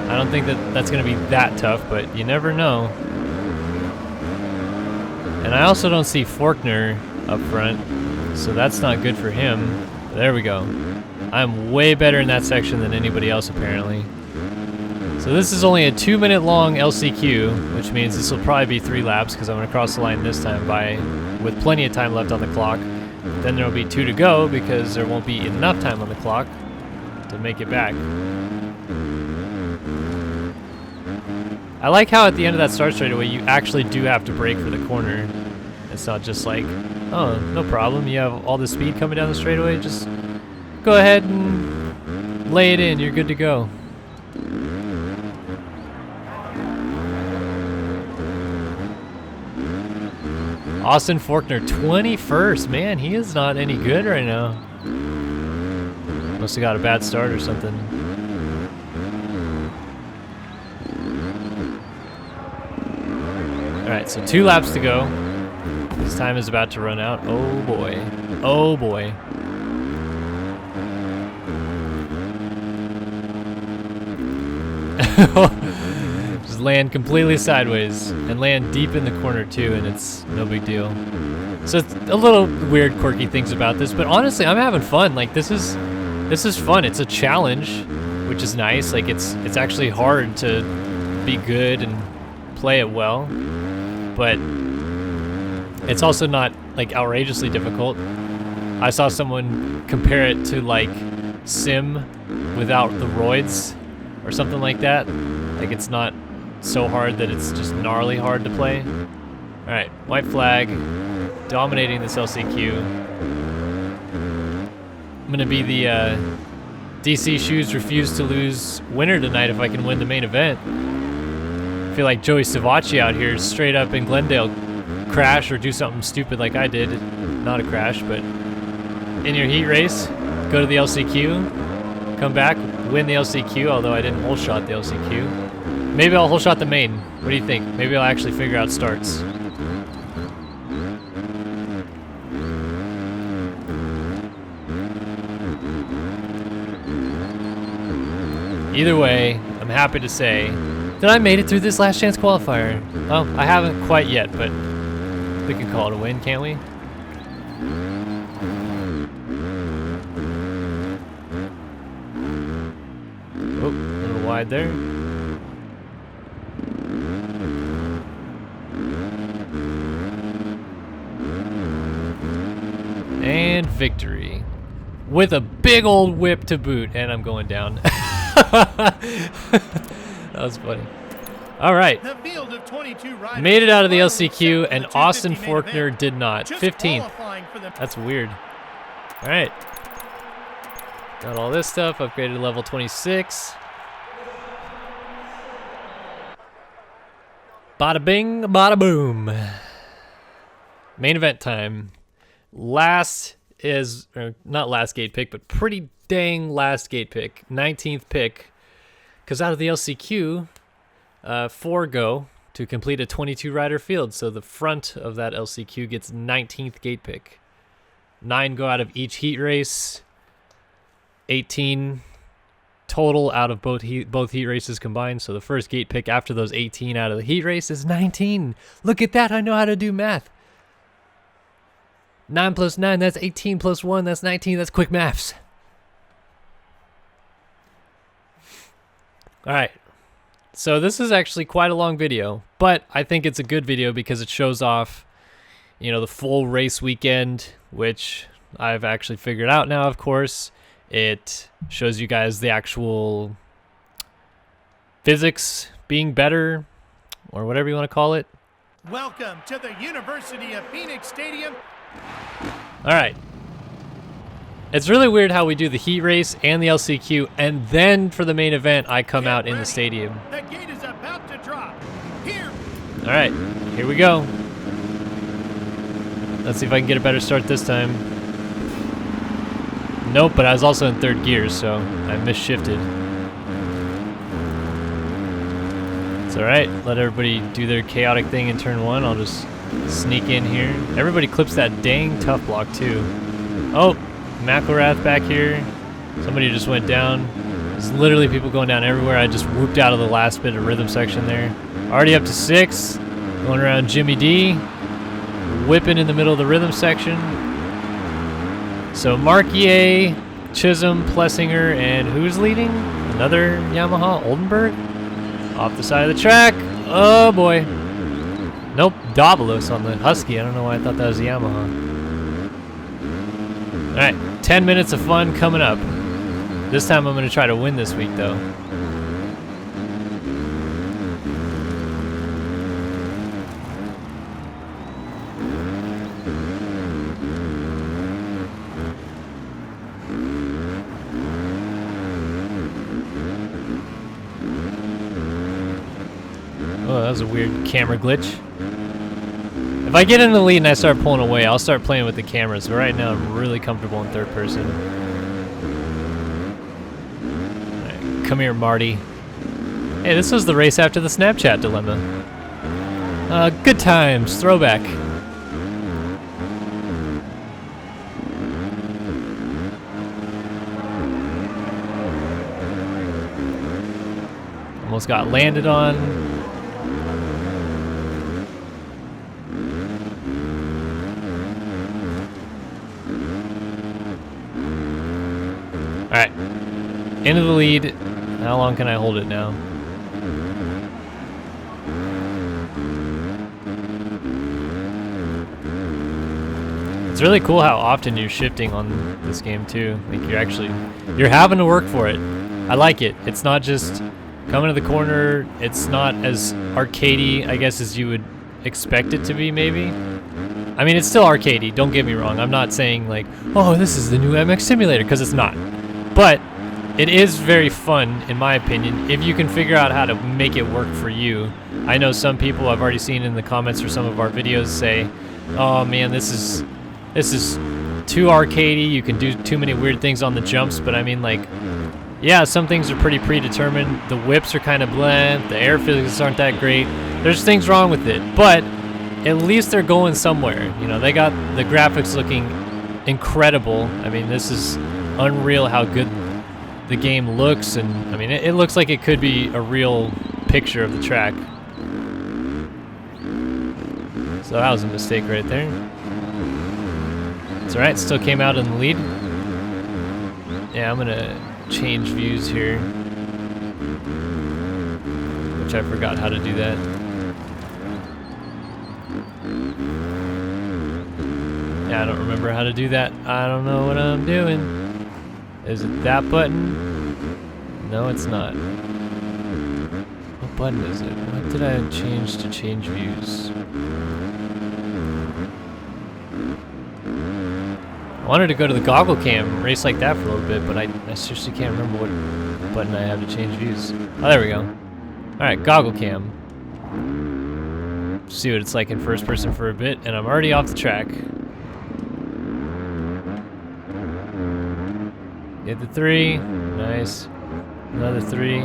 I don't think that's gonna be that tough, but you never know. And I also don't see Faulkner up front, so that's not good for him. There we go. I'm way better in that section than anybody else apparently. So this is only a 2-minute long LCQ, which means this will probably be 3 laps because I'm going to cross the line this time with plenty of time left on the clock. Then there will be 2 to go because there won't be enough time on the clock to make it back. I like how at the end of that start straightaway you actually do have to brake for the corner. It's not just like, oh, no problem, you have all the speed coming down the straightaway, just go ahead and lay it in, you're good to go. Austin Faulkner, 21st. Man, he is not any good right now. Must have got a bad start or something. Alright, so 2 laps to go. His time is about to run out. Oh boy. Oh boy. Just land completely sideways and land deep in the corner too, and it's no big deal. So it's a little weird, quirky things about this, but honestly, I'm having fun. Like this is fun. It's a challenge, which is nice. Like it's actually hard to be good and play it well, but it's also not like outrageously difficult. I saw someone compare it to like Sim without the roids or something like that. Like it's not so hard that it's just gnarly hard to play. All right, white flag, dominating this LCQ. I'm gonna be the DC Shoes Refuse to Lose winner tonight if I can win the main event. I feel like Joey Savacci out here straight up in Glendale crash or do something stupid like I did. Not a crash, but in your heat race, go to the LCQ, come back, win the LCQ, although I didn't hole shot the LCQ. Maybe I'll hole shot the main. What do you think? Maybe I'll actually figure out starts. Either way, I'm happy to say that I made it through this last chance qualifier. Well, I haven't quite yet, but we can call it a win, can't we? Oh, a little wide there. And victory. With a big old whip to boot, and I'm going down. That was funny. All right. Made it out of the LCQ, and Austin Faulkner did not. 15th. That's weird. All right. Got all this stuff. Upgraded to level 26. Bada bing, bada boom. Main event time. Last is, or not last gate pick, but pretty dang last gate pick. 19th pick. Because out of the LCQ, 4 go to complete a 22 rider field. So the front of that LCQ gets 19th gate pick. 9 go out of each heat race. 18 total out of both heat races combined. So the first gate pick after those 18 out of the heat race is 19. Look at that. I know how to do math. 9 plus 9, that's 18 plus 1, that's 19. That's quick maths. All right. So this is actually quite a long video, but I think it's a good video because it shows off, you know, the full race weekend, which I've actually figured out now, of course. It shows you guys the actual physics being better, or whatever you want to call it. Welcome to the University of Phoenix Stadium. All right. It's really weird how we do the heat race and the LCQ, and then for the main event, I come out in the stadium. The gate is about to drop. Here. All right, here we go. Let's see if I can get a better start this time. Nope, but I was also in third gear, so I misshifted. It's all right. Let everybody do their chaotic thing in turn one. I'll just sneak in here. Everybody clips that dang tough block too. Oh, McElrath back here. Somebody just went down. There's literally people going down everywhere. I just whooped out of the last bit of rhythm section there. Already up to 6. Going around Jimmy D. Whipping in the middle of the rhythm section. So Marquier, Chisholm, Plessinger, and who's leading? Another Yamaha, Oldenburg? Off the side of the track. Oh boy. Nope, Davalos on the Husky. I don't know why I thought that was a Yamaha. Alright, 10 minutes of fun coming up. This time I'm going to try to win this week though. Oh, that was a weird camera glitch. If I get in the lead and I start pulling away, I'll start playing with the cameras. But right now, I'm really comfortable in third person. Right, come here, Marty. Hey, this was the race after the Snapchat dilemma. Good times, throwback. Almost got landed on. Alright, into the lead. How long can I hold it now? It's really cool how often you're shifting on this game too. Like you're having to work for it. I like it. It's not just coming to the corner. It's not as arcadey, I guess, as you would expect it to be maybe. I mean, it's still arcadey, don't get me wrong. I'm not saying like, oh, this is the new MX Simulator, because it's not. But it is very fun, in my opinion, if you can figure out how to make it work for you. I know some people I've already seen in the comments for some of our videos say, oh man, this is too arcadey, you can do too many weird things on the jumps, but I mean, like, yeah, some things are pretty predetermined. The whips are kind of bland, the air physics aren't that great. There's things wrong with it, but at least they're going somewhere. You know, they got the graphics looking incredible. I mean, this is unreal how good the game looks, and I mean it looks like it could be a real picture of the track. So that was a mistake right there. It's alright, still came out in the lead. Yeah, I'm gonna change views here, which I forgot how to do that. Yeah, I don't remember how to do that. I don't know what I'm doing. Is it that button? No, it's not. What button is it? What did I change to change views? I wanted to go to the goggle cam, race like that for a little bit, but I seriously can't remember what button I have to change views. Oh, there we go. Alright, goggle cam. See what it's like in first person for a bit, and I'm already off the track. Get the 3, nice. Another 3.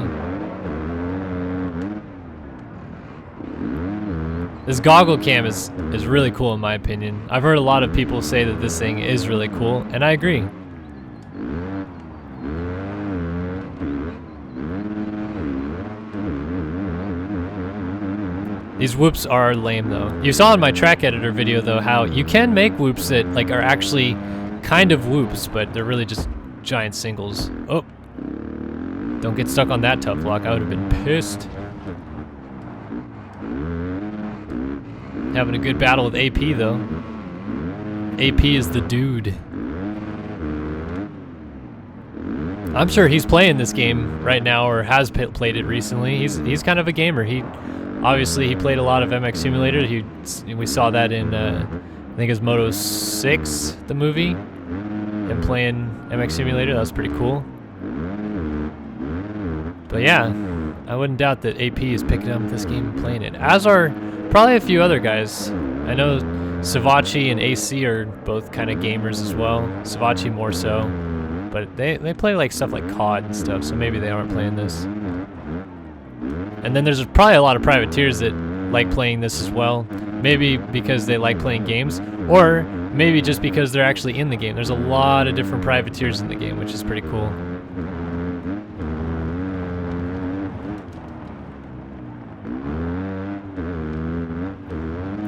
This goggle cam is really cool in my opinion. I've heard a lot of people say that this thing is really cool, and I agree. These whoops are lame though. You saw in my track editor video though how you can make whoops that like are actually kind of whoops, but they're really just giant singles. Oh, don't get stuck on that tough block. I would have been pissed. Having a good battle with AP though. AP is the dude. I'm sure he's playing this game right now or has played it recently. He's kind of a gamer. He played a lot of MX Simulator. We saw that in I think it was Moto 6, the movie. and playing MX Simulator. That was pretty cool. But yeah, I wouldn't doubt that AP is picking up this game and playing it, as are probably a few other guys. I know Savachi and AC are both kind of gamers as well. Savachi more so, but they play like stuff like COD and stuff, so maybe they aren't playing this. And then there's probably a lot of privateers that like playing this as well. Maybe because they like playing games, or maybe just because they're actually in the game. There's a lot of different privateers in the game, which is pretty cool.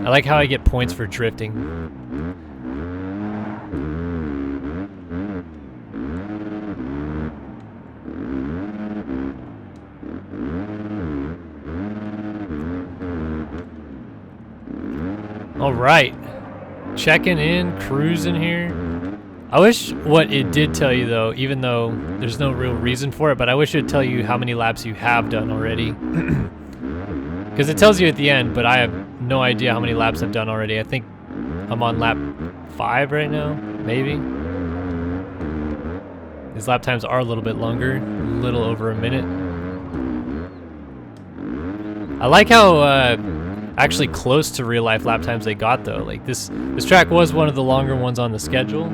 I like how I get points for drifting. All right, checking in, cruising here. I wish what it did tell you though, even though there's no real reason for it, but I wish it would tell you how many laps you have done already. Because it tells you at the end, but I have no idea how many laps I've done already. I think I'm on lap 5 right now, maybe. These lap times are a little bit longer, a little over a minute. I like how actually close to real life lap times they got though. Like this track was one of the longer ones on the schedule.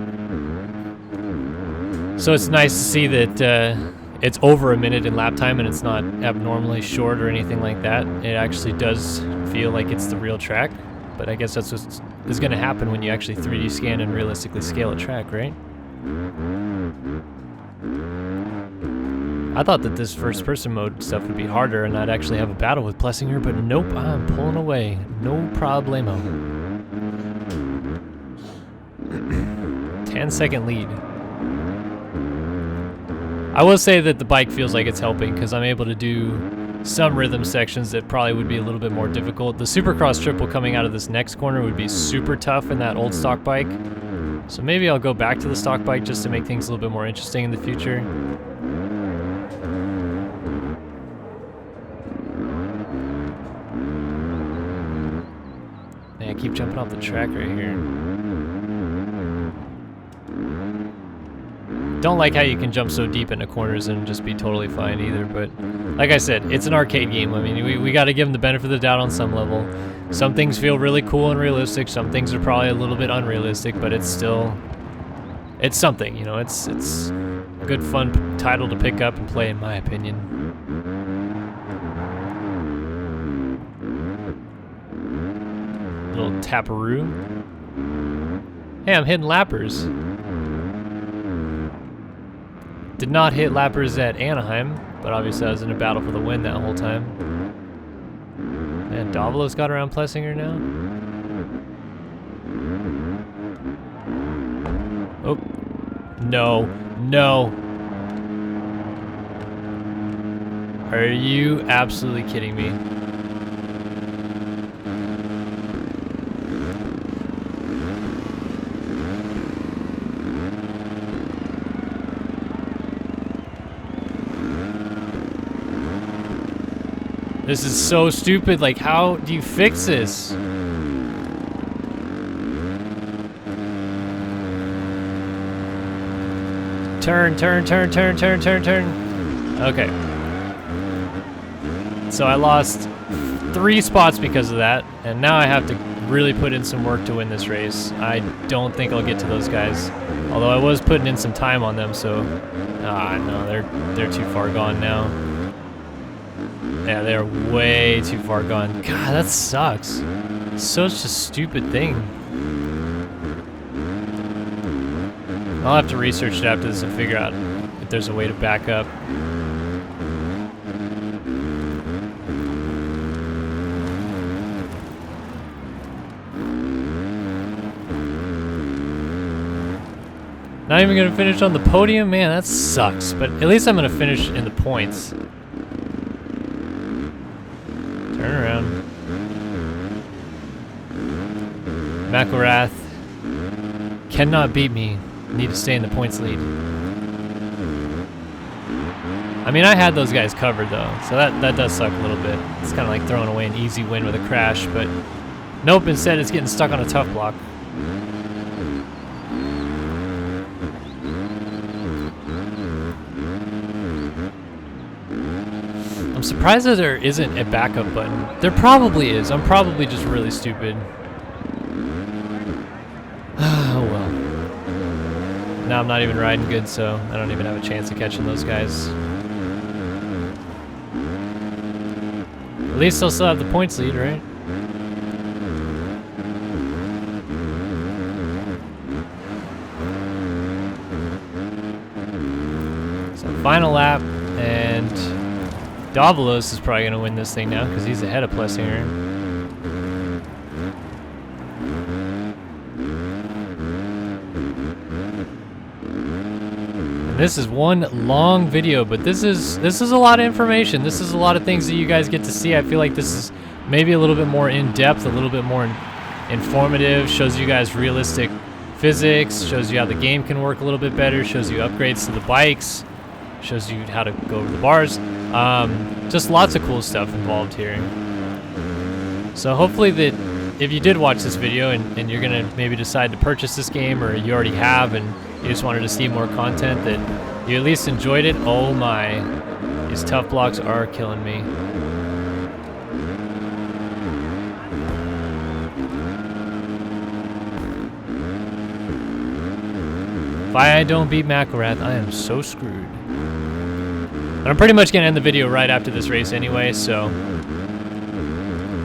So it's nice to see that it's over a minute in lap time and it's not abnormally short or anything like that. It actually does feel like it's the real track, but I guess that's what is going to happen when you actually 3D scan and realistically scale a track, right? I thought that this first person mode stuff would be harder and I'd actually have a battle with Plessinger, but nope, I'm pulling away. No problemo. 10-second lead. I will say that the bike feels like it's helping because I'm able to do some rhythm sections that probably would be a little bit more difficult. The Supercross triple coming out of this next corner would be super tough in that old stock bike. So maybe I'll go back to the stock bike just to make things a little bit more interesting in the future. Man, I keep jumping off the track right here. Don't like how you can jump so deep into corners and just be totally fine either, but like I said, it's an arcade game. I mean, we got to give them the benefit of the doubt on some level. Some things feel really cool and realistic, some things are probably a little bit unrealistic, but it's still, it's something, you know, it's a good fun title to pick up and play in my opinion. Little taparoo. Hey, I'm hitting lappers. Did not hit lappers at Anaheim, but obviously I was in a battle for the win that whole time. Man, Davalos got around Plessinger now. Oh, no, no. Are you absolutely kidding me? This is so stupid. Like, how do you fix this? Turn, turn, turn, turn, turn, turn, turn. Okay. So I lost 3 spots because of that, and now I have to really put in some work to win this race. I don't think I'll get to those guys. Although I was putting in some time on them, so... no, they're too far gone now. Yeah, they're way too far gone. God, that sucks. Such a stupid thing. I'll have to research it after this and figure out if there's a way to back up. Not even gonna finish on the podium? Man, that sucks. But at least I'm gonna finish in the points. Turn around. McElrath cannot beat me. Need to stay in the points lead. I mean, I had those guys covered though, so that does suck a little bit. It's kind of like throwing away an easy win with a crash, but nope, instead it's getting stuck on a tough block. I'm surprised that there isn't a backup button. There probably is. I'm probably just really stupid. Oh well. Now I'm not even riding good, so I don't even have a chance of catching those guys. At least I'll still have the points lead, right? So final lap, and Davalos is probably going to win this thing now because he's ahead of Plus here. This is one long video, but this is a lot of information. This is a lot of things that you guys get to see. I feel like this is maybe a little bit more in depth, a little bit more informative, shows you guys realistic physics, shows you how the game can work a little bit better, shows you upgrades to the bikes, shows you how to go over the bars. Just lots of cool stuff involved here. So hopefully that if you did watch this video and you're gonna maybe decide to purchase this game, or you already have and you just wanted to see more content, that you at least enjoyed it. Oh my, these tough blocks are killing me. If I don't beat McElrath, I am so screwed. And I'm pretty much gonna end the video right after this race anyway, so.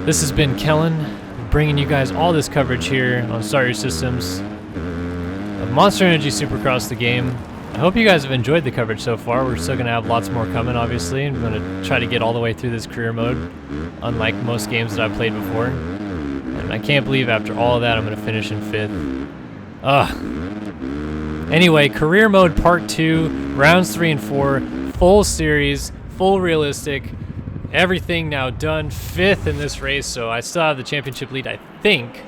This has been Kellen, bringing you guys all this coverage here on Start Your Systems of Monster Energy Supercross the game. I hope you guys have enjoyed the coverage so far. We're still going to have lots more coming, obviously. I'm going to try to get all the way through this career mode, unlike most games that I've played before. And I can't believe after all of that, I'm going to finish in 5th. Ugh. Anyway, career mode part 2, rounds 3 and 4, full series, full realistic. Everything now done. 5th in this race, so I still have the championship lead, I think,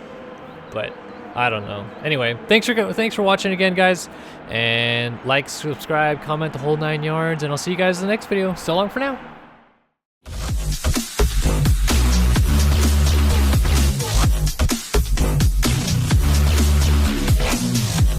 but I don't know. Anyway, thanks for watching again, guys, and like, subscribe, comment the whole 9 yards, and I'll see you guys in the next video. So long for now.